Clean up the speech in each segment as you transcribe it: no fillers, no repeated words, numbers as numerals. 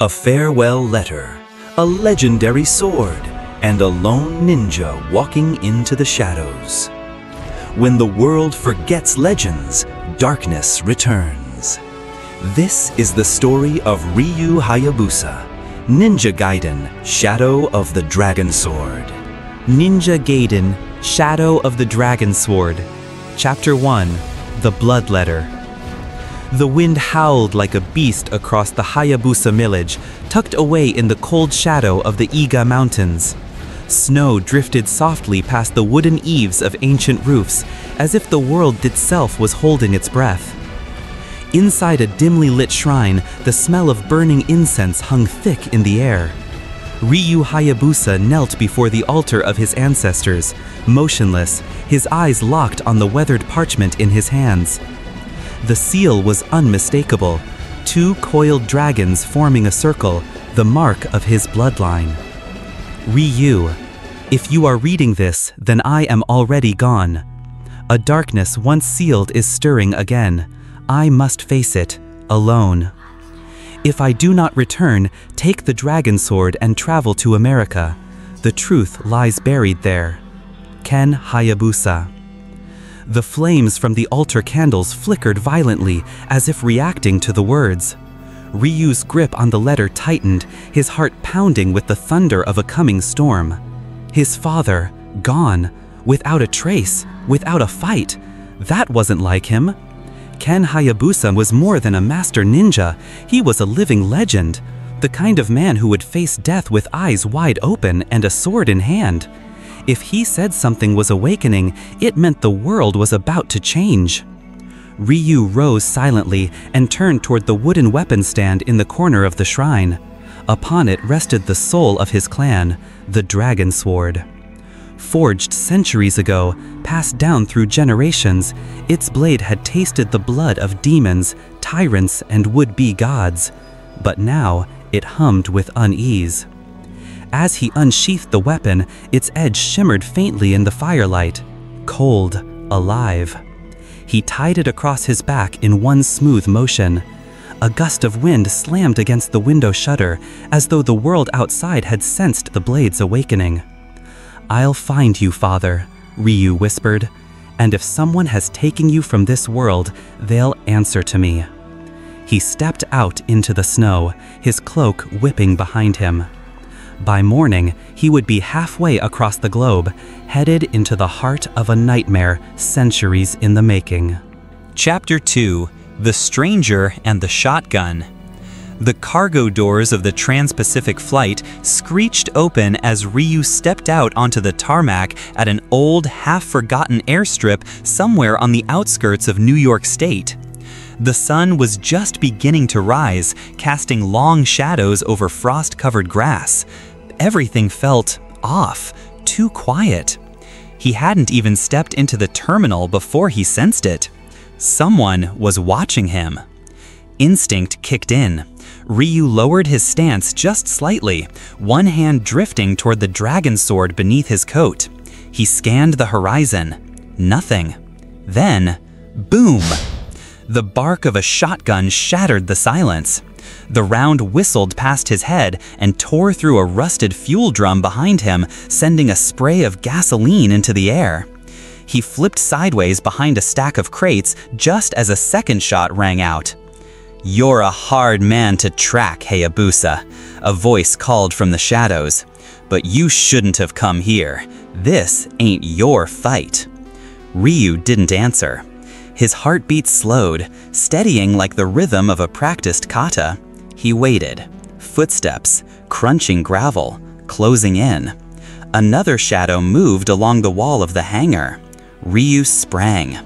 A farewell letter, a legendary sword, and a lone ninja walking into the shadows. When the world forgets legends, darkness returns. This is the story of Ryu Hayabusa, Ninja Gaiden, Shadow of the Dragon Sword. Ninja Gaiden, Shadow of the Dragon Sword. Chapter 1, The Blood Letter. The wind howled like a beast across the Hayabusa village, tucked away in the cold shadow of the Iga Mountains. Snow drifted softly past the wooden eaves of ancient roofs, as if the world itself was holding its breath. Inside a dimly lit shrine, the smell of burning incense hung thick in the air. Ryu Hayabusa knelt before the altar of his ancestors, motionless, his eyes locked on the weathered parchment in his hands. The seal was unmistakable, two coiled dragons forming a circle, the mark of his bloodline. Ryu, if you are reading this, then I am already gone. A darkness once sealed is stirring again. I must face it, alone. If I do not return, take the dragon sword and travel to America. The truth lies buried there. Ken Hayabusa. The flames from the altar candles flickered violently, as if reacting to the words. Ryu's grip on the letter tightened, his heart pounding with the thunder of a coming storm. His father, gone, without a trace, without a fight. That wasn't like him. Ken Hayabusa was more than a master ninja. He was a living legend, the kind of man who would face death with eyes wide open and a sword in hand. If he said something was awakening, it meant the world was about to change. Ryu rose silently and turned toward the wooden weapon stand in the corner of the shrine. Upon it rested the soul of his clan, the Dragon Sword. Forged centuries ago, passed down through generations, its blade had tasted the blood of demons, tyrants, and would-be gods. But now, it hummed with unease. As he unsheathed the weapon, its edge shimmered faintly in the firelight, cold, alive. He tied it across his back in one smooth motion. A gust of wind slammed against the window shutter, as though the world outside had sensed the blade's awakening. "I'll find you, father," Ryu whispered, "and if someone has taken you from this world, they'll answer to me." He stepped out into the snow, his cloak whipping behind him. By morning, he would be halfway across the globe, headed into the heart of a nightmare centuries in the making. Chapter 2, The Stranger and the Shotgun. The cargo doors of the Trans-Pacific flight screeched open as Ryu stepped out onto the tarmac at an old, half-forgotten airstrip somewhere on the outskirts of New York State. The sun was just beginning to rise, casting long shadows over frost-covered grass. Everything felt off, too quiet. He hadn't even stepped into the terminal before he sensed it. Someone was watching him. Instinct kicked in. Ryu lowered his stance just slightly, one hand drifting toward the dragon sword beneath his coat. He scanned the horizon. Nothing. Then, boom! The bark of a shotgun shattered the silence. The round whistled past his head and tore through a rusted fuel drum behind him, sending a spray of gasoline into the air. He flipped sideways behind a stack of crates just as a second shot rang out. "You're a hard man to track, Hayabusa," a voice called from the shadows. "But you shouldn't have come here. This ain't your fight." Ryu didn't answer. His heartbeat slowed, steadying like the rhythm of a practiced kata. He waited. Footsteps, crunching gravel, closing in. Another shadow moved along the wall of the hangar. Ryu sprang.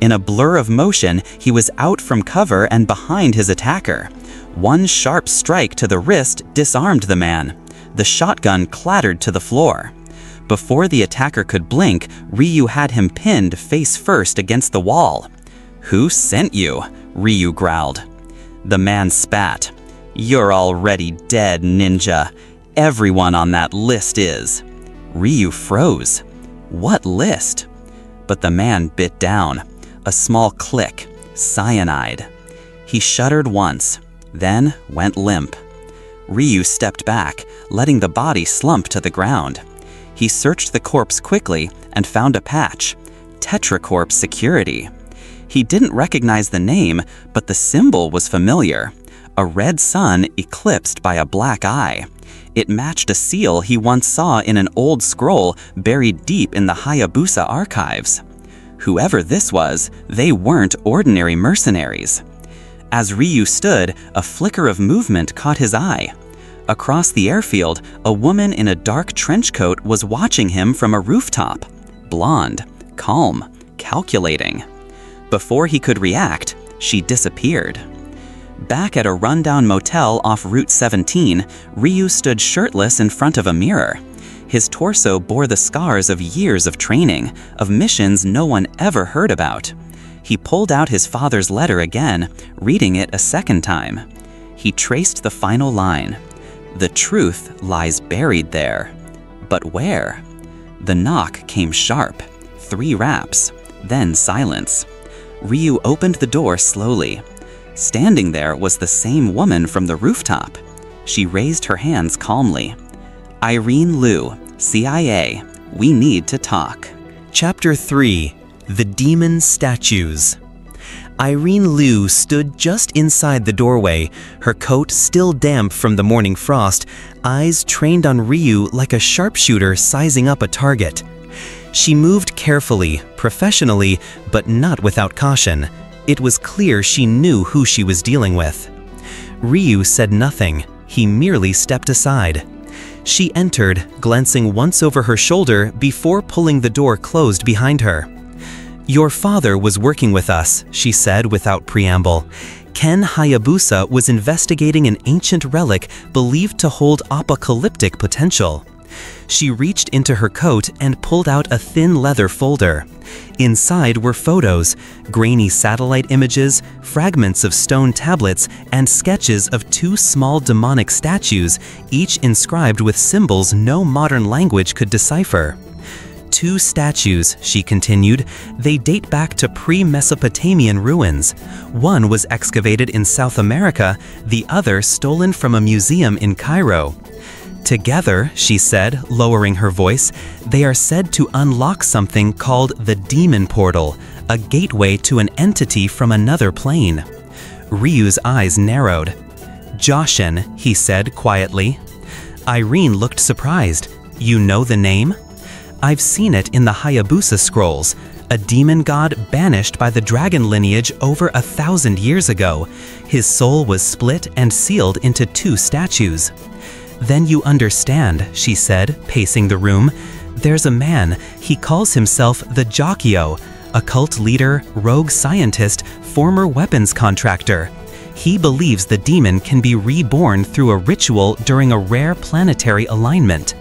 In a blur of motion, he was out from cover and behind his attacker. One sharp strike to the wrist disarmed the man. The shotgun clattered to the floor. Before the attacker could blink, Ryu had him pinned face first against the wall. "Who sent you?" Ryu growled. The man spat. "You're already dead, ninja. Everyone on that list is." Ryu froze. What list? But the man bit down. A small click. Cyanide. He shuddered once, then went limp. Ryu stepped back, letting the body slump to the ground. He searched the corpse quickly and found a patch, Tetracorp Security. He didn't recognize the name, but the symbol was familiar. A red sun eclipsed by a black eye. It matched a seal he once saw in an old scroll buried deep in the Hayabusa archives. Whoever this was, they weren't ordinary mercenaries. As Ryu stood, a flicker of movement caught his eye. Across the airfield, a woman in a dark trench coat was watching him from a rooftop. Blonde, calm, calculating. Before he could react, she disappeared. Back at a rundown motel off Route 17, Ryu stood shirtless in front of a mirror. His torso bore the scars of years of training, of missions no one ever heard about. He pulled out his father's letter again, reading it a second time. He traced the final line. The truth lies buried there. But where? The knock came sharp. 3 raps, then silence. Ryu opened the door slowly. Standing there was the same woman from the rooftop. She raised her hands calmly. Irene Liu, CIA, we need to talk. Chapter 3: The Demon Statues. Irene Liu stood just inside the doorway, her coat still damp from the morning frost, eyes trained on Ryu like a sharpshooter sizing up a target. She moved carefully, professionally, but not without caution. It was clear she knew who she was dealing with. Ryu said nothing. He merely stepped aside. She entered, glancing once over her shoulder before pulling the door closed behind her. "Your father was working with us," she said without preamble. Ken Hayabusa was investigating an ancient relic believed to hold apocalyptic potential. She reached into her coat and pulled out a thin leather folder. Inside were photos, grainy satellite images, fragments of stone tablets, and sketches of 2 small demonic statues, each inscribed with symbols no modern language could decipher. 2 statues, she continued. They date back to pre-Mesopotamian ruins. One was excavated in South America, the other stolen from a museum in Cairo. Together, she said, lowering her voice, they are said to unlock something called the Demon Portal, a gateway to an entity from another plane. Ryu's eyes narrowed. "Joshin," he said quietly. Irene looked surprised. "You know the name?" "I've seen it in the Hayabusa scrolls, a demon god banished by the dragon lineage over 1,000 years ago. His soul was split and sealed into 2 statues. "Then you understand," she said, pacing the room. "There's a man, he calls himself the Jokio, a cult leader, rogue scientist, former weapons contractor. He believes the demon can be reborn through a ritual during a rare planetary alignment."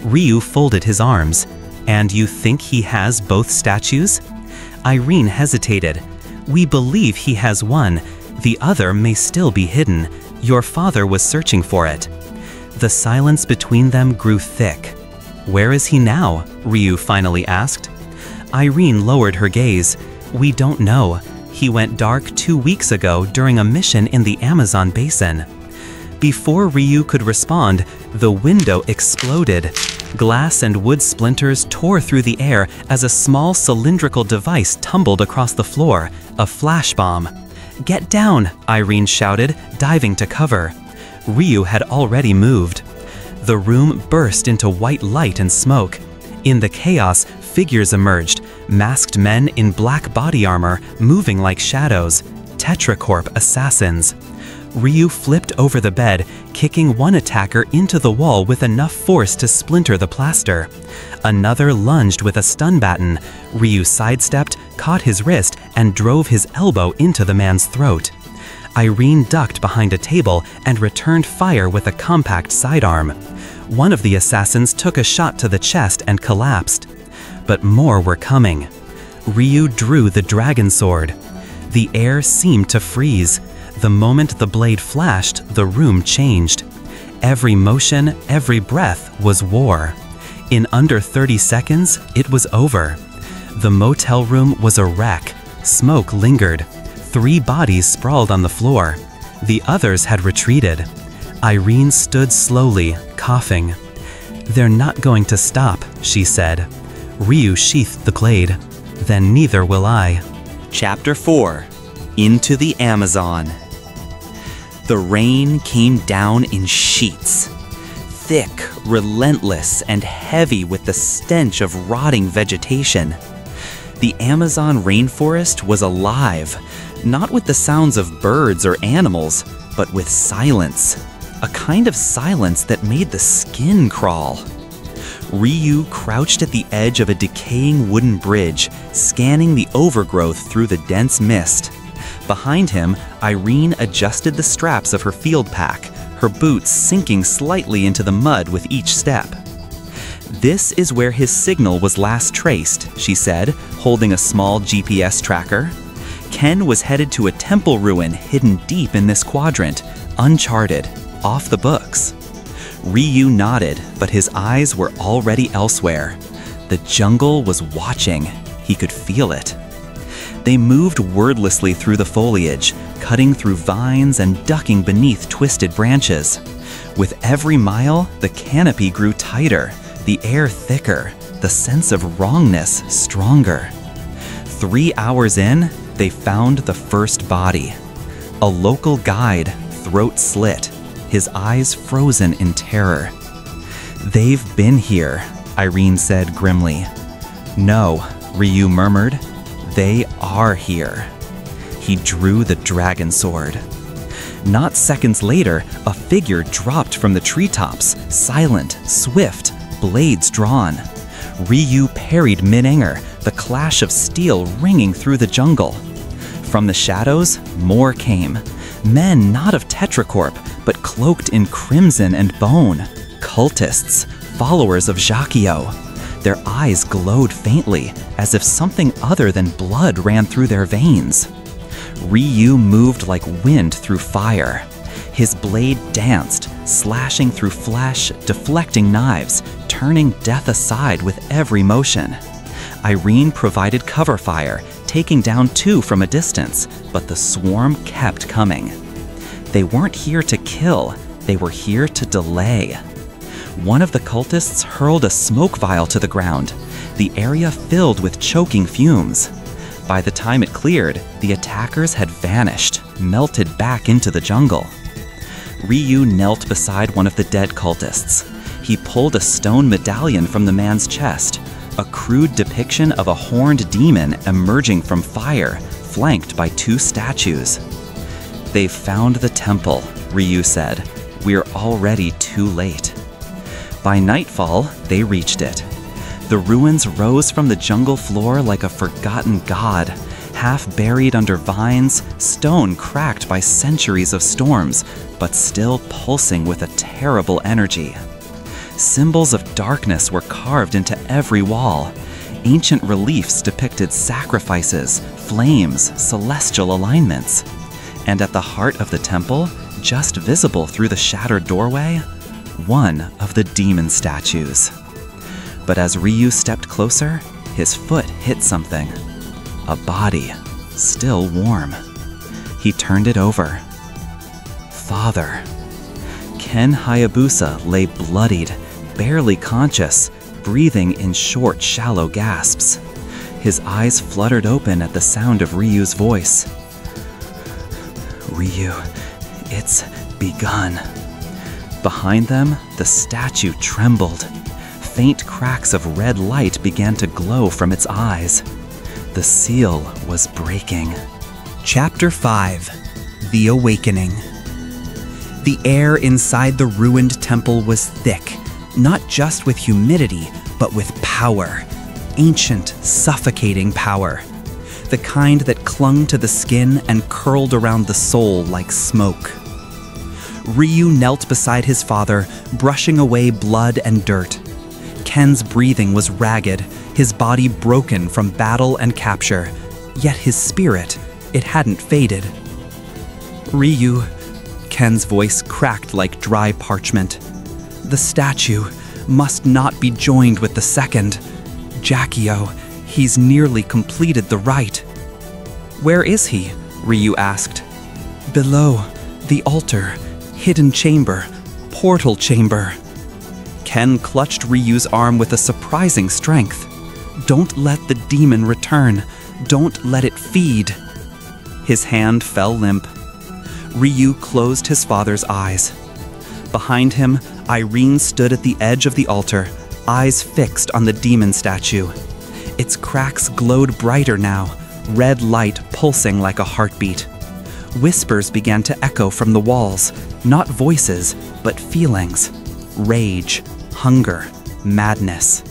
Ryu folded his arms. "And you think he has both statues?" Irene hesitated. "We believe he has one. The other may still be hidden. Your father was searching for it." The silence between them grew thick. "Where is he now?" Ryu finally asked. Irene lowered her gaze. "We don't know. He went dark 2 weeks ago during a mission in the Amazon basin." Before Ryu could respond, the window exploded. Glass and wood splinters tore through the air as a small cylindrical device tumbled across the floor, a flash bomb. "Get down!" Irene shouted, diving to cover. Ryu had already moved. The room burst into white light and smoke. In the chaos, figures emerged, masked men in black body armor, moving like shadows, Tetracorp assassins. Ryu flipped over the bed, kicking one attacker into the wall with enough force to splinter the plaster. Another lunged with a stun baton. Ryu sidestepped, caught his wrist, and drove his elbow into the man's throat. Irene ducked behind a table and returned fire with a compact sidearm. One of the assassins took a shot to the chest and collapsed. But more were coming. Ryu drew the dragon sword. The air seemed to freeze. The moment the blade flashed, the room changed. Every motion, every breath was war. In under 30 seconds, it was over. The motel room was a wreck. Smoke lingered. 3 bodies sprawled on the floor. The others had retreated. Irene stood slowly, coughing. "They're not going to stop," she said. Ryu sheathed the blade. "Then neither will I." Chapter 4: Into the Amazon. The rain came down in sheets. Thick, relentless, and heavy with the stench of rotting vegetation. The Amazon rainforest was alive, not with the sounds of birds or animals, but with silence. A kind of silence that made the skin crawl. Ryu crouched at the edge of a decaying wooden bridge, scanning the overgrowth through the dense mist. Behind him, Irene adjusted the straps of her field pack, her boots sinking slightly into the mud with each step. "This is where his signal was last traced," she said, holding a small GPS tracker. Ken was headed to a temple ruin hidden deep in this quadrant, uncharted, off the books. Ryu nodded, but his eyes were already elsewhere. The jungle was watching. He could feel it. They moved wordlessly through the foliage, cutting through vines and ducking beneath twisted branches. With every mile, the canopy grew tighter, the air thicker, the sense of wrongness stronger. 3 hours in, they found the first body. A local guide, throat slit, his eyes frozen in terror. "They've been here," Irene said grimly. "No," Ryu murmured. "They are here." He drew the dragon sword. Not seconds later, a figure dropped from the treetops, silent, swift, blades drawn. Ryu parried mid-air, the clash of steel ringing through the jungle. From the shadows, more came. Men not of Tetracorp, but cloaked in crimson and bone. Cultists, followers of Jacquio. Their eyes glowed faintly, as if something other than blood ran through their veins. Ryu moved like wind through fire. His blade danced, slashing through flesh, deflecting knives, turning death aside with every motion. Irene provided cover fire, taking down 2 from a distance, but the swarm kept coming. They weren't here to kill, they were here to delay. One of the cultists hurled a smoke vial to the ground, the area filled with choking fumes. By the time it cleared, the attackers had vanished, melted back into the jungle. Ryu knelt beside one of the dead cultists. He pulled a stone medallion from the man's chest, a crude depiction of a horned demon emerging from fire, flanked by 2 statues. "They've found the temple," Ryu said. "We're already too late." By nightfall, they reached it. The ruins rose from the jungle floor like a forgotten god, half buried under vines, stone cracked by centuries of storms, but still pulsing with a terrible energy. Symbols of darkness were carved into every wall. Ancient reliefs depicted sacrifices, flames, celestial alignments. And at the heart of the temple, just visible through the shattered doorway, one of the demon statues. But as Ryu stepped closer, his foot hit something. A body, still warm. He turned it over. Father. Ken Hayabusa lay bloodied, barely conscious, breathing in short, shallow gasps. His eyes fluttered open at the sound of Ryu's voice. "Ryu, it's begun." Behind them, the statue trembled. Faint cracks of red light began to glow from its eyes. The seal was breaking. Chapter 5: The Awakening. The air inside the ruined temple was thick, not just with humidity, but with power. Ancient, suffocating power. The kind that clung to the skin and curled around the soul like smoke. Ryu knelt beside his father, brushing away blood and dirt. Ken's breathing was ragged, his body broken from battle and capture, yet his spirit, it hadn't faded. "Ryu," Ken's voice cracked like dry parchment. "The statue must not be joined with the second. Jacquio, he's nearly completed the rite." "Where is he?" Ryu asked. "Below, the altar, hidden chamber, portal chamber. Ken clutched Ryu's arm with a surprising strength. Don't let the demon return. Don't let it feed. His hand fell limp. Ryu closed his father's eyes. Behind him, Irene stood at the edge of the altar, eyes fixed on the demon statue. Its cracks glowed brighter now, red light pulsing like a heartbeat. Whispers began to echo from the walls, not voices, but feelings. Rage, hunger, madness.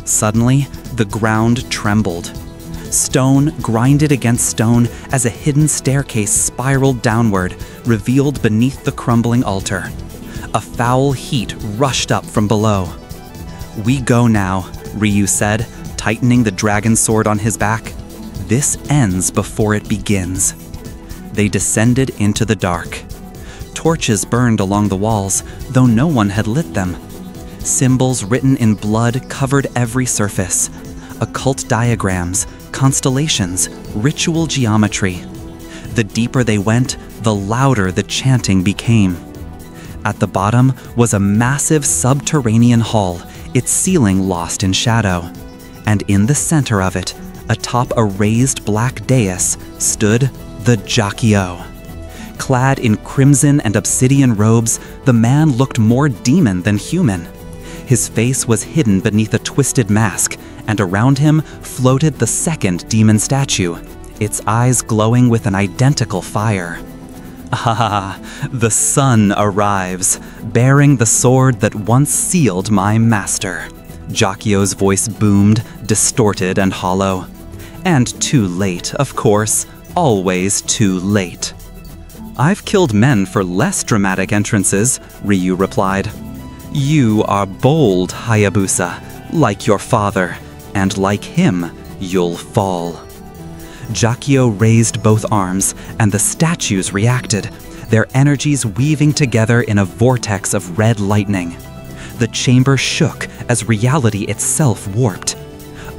Suddenly, the ground trembled. Stone grinded against stone as a hidden staircase spiraled downward, revealed beneath the crumbling altar. A foul heat rushed up from below. "We go now," Ryu said, tightening the dragon sword on his back. "This ends before it begins." They descended into the dark. Torches burned along the walls, though no one had lit them. Symbols written in blood covered every surface. Occult diagrams, constellations, ritual geometry. The deeper they went, the louder the chanting became. At the bottom was a massive subterranean hall, its ceiling lost in shadow. And in the center of it, atop a raised black dais, stood the Jakio. Clad in crimson and obsidian robes, the man looked more demon than human. His face was hidden beneath a twisted mask, and around him floated the second demon statue, its eyes glowing with an identical fire. "Ah, the sun arrives, bearing the sword that once sealed my master." Jakio's voice boomed, distorted and hollow. "And too late, of course, always too late." "I've killed men for less dramatic entrances," Ryu replied. "You are bold, Hayabusa, like your father, and like him, you'll fall." Jakio raised both arms, and the statues reacted, their energies weaving together in a vortex of red lightning. The chamber shook as reality itself warped.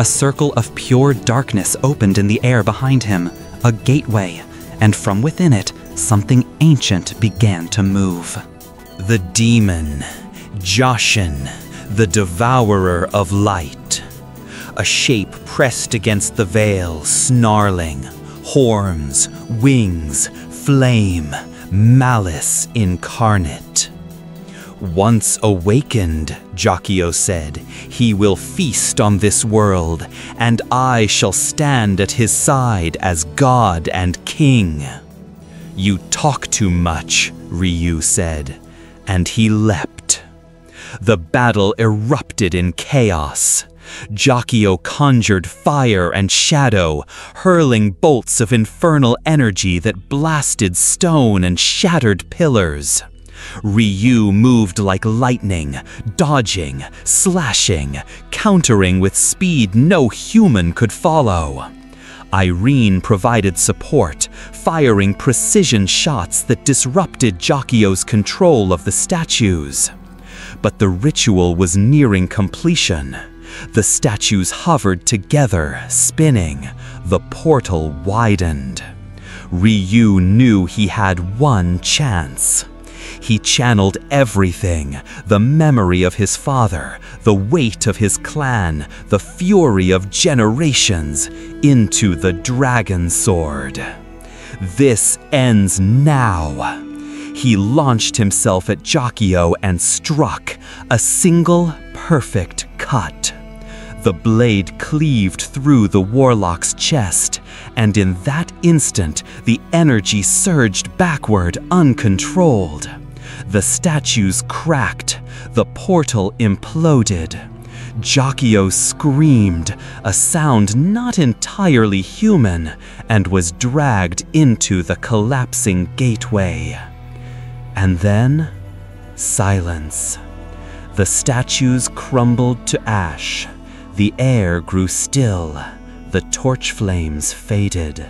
A circle of pure darkness opened in the air behind him, a gateway, and from within it, something ancient began to move. The demon, Joshin, the devourer of light. A shape pressed against the veil, snarling, horns, wings, flame, malice incarnate. "Once awakened," Jakio said, "he will feast on this world, and I shall stand at his side as God and King." "You talk too much," Ryu said, and he leapt. The battle erupted in chaos. Jakio conjured fire and shadow, hurling bolts of infernal energy that blasted stone and shattered pillars. Ryu moved like lightning, dodging, slashing, countering with speed no human could follow. Irene provided support, firing precision shots that disrupted Jakio's control of the statues. But the ritual was nearing completion. The statues hovered together, spinning. The portal widened. Ryu knew he had one chance. He channeled everything, the memory of his father, the weight of his clan, the fury of generations, into the dragon sword. This ends now. He launched himself at Jakio and struck, a single perfect cut. The blade cleaved through the warlock's chest, and in that instant, the energy surged backward uncontrolled. The statues cracked, the portal imploded. Jakio screamed, a sound not entirely human, and was dragged into the collapsing gateway. And then, silence. The statues crumbled to ash. The air grew still. The torch flames faded.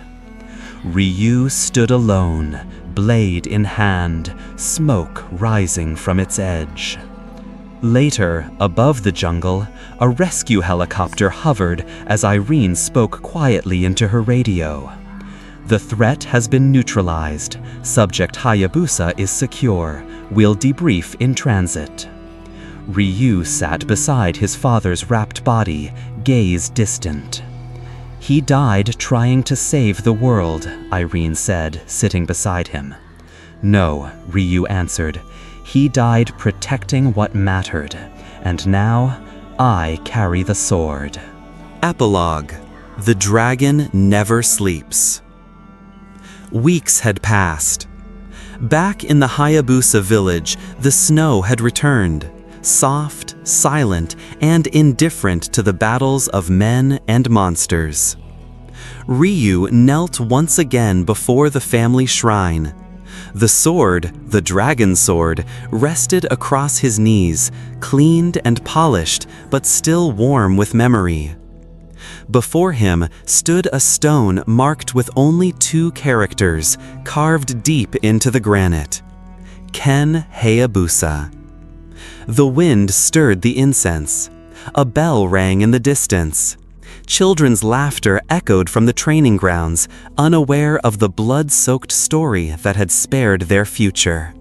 Ryu stood alone, blade in hand, smoke rising from its edge. Later, above the jungle, a rescue helicopter hovered as Irene spoke quietly into her radio. The threat has been neutralized. Subject Hayabusa is secure. We'll debrief in transit. Ryu sat beside his father's wrapped body, gaze distant. He died trying to save the world, Irene said, sitting beside him. No, Ryu answered. He died protecting what mattered, and now I carry the sword. Epilogue: The dragon never sleeps. Weeks had passed. Back in the Hayabusa village, the snow had returned, soft, silent, and indifferent to the battles of men and monsters. Ryu knelt once again before the family shrine. The sword, the dragon sword, rested across his knees, cleaned and polished, but still warm with memory. Before him stood a stone marked with only 2 characters, carved deep into the granite: Ken Hayabusa. The wind stirred the incense. A bell rang in the distance. Children's laughter echoed from the training grounds, unaware of the blood-soaked story that had spared their future.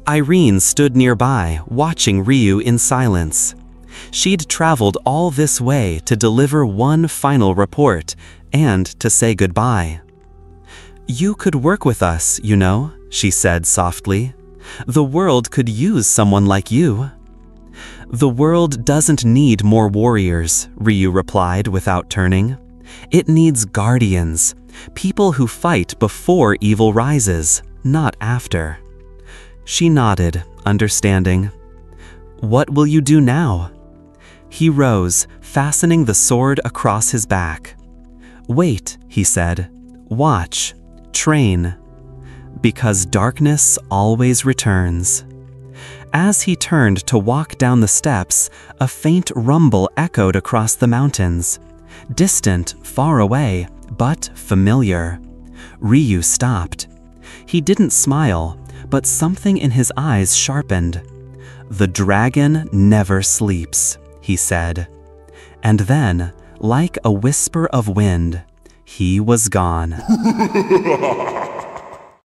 Irene stood nearby, watching Ryu in silence. She'd traveled all this way to deliver one final report and to say goodbye. "You could work with us, you know," she said softly. "The world could use someone like you." "The world doesn't need more warriors," Ryu replied without turning. "It needs guardians, people who fight before evil rises, not after." She nodded, understanding. "What will you do now?" He rose, fastening the sword across his back. "Wait," he said. "Watch. Train. Because darkness always returns." As he turned to walk down the steps, a faint rumble echoed across the mountains. Distant, far away, but familiar. Ryu stopped. He didn't smile, but something in his eyes sharpened. "The dragon never sleeps," he said. And then, like a whisper of wind, he was gone.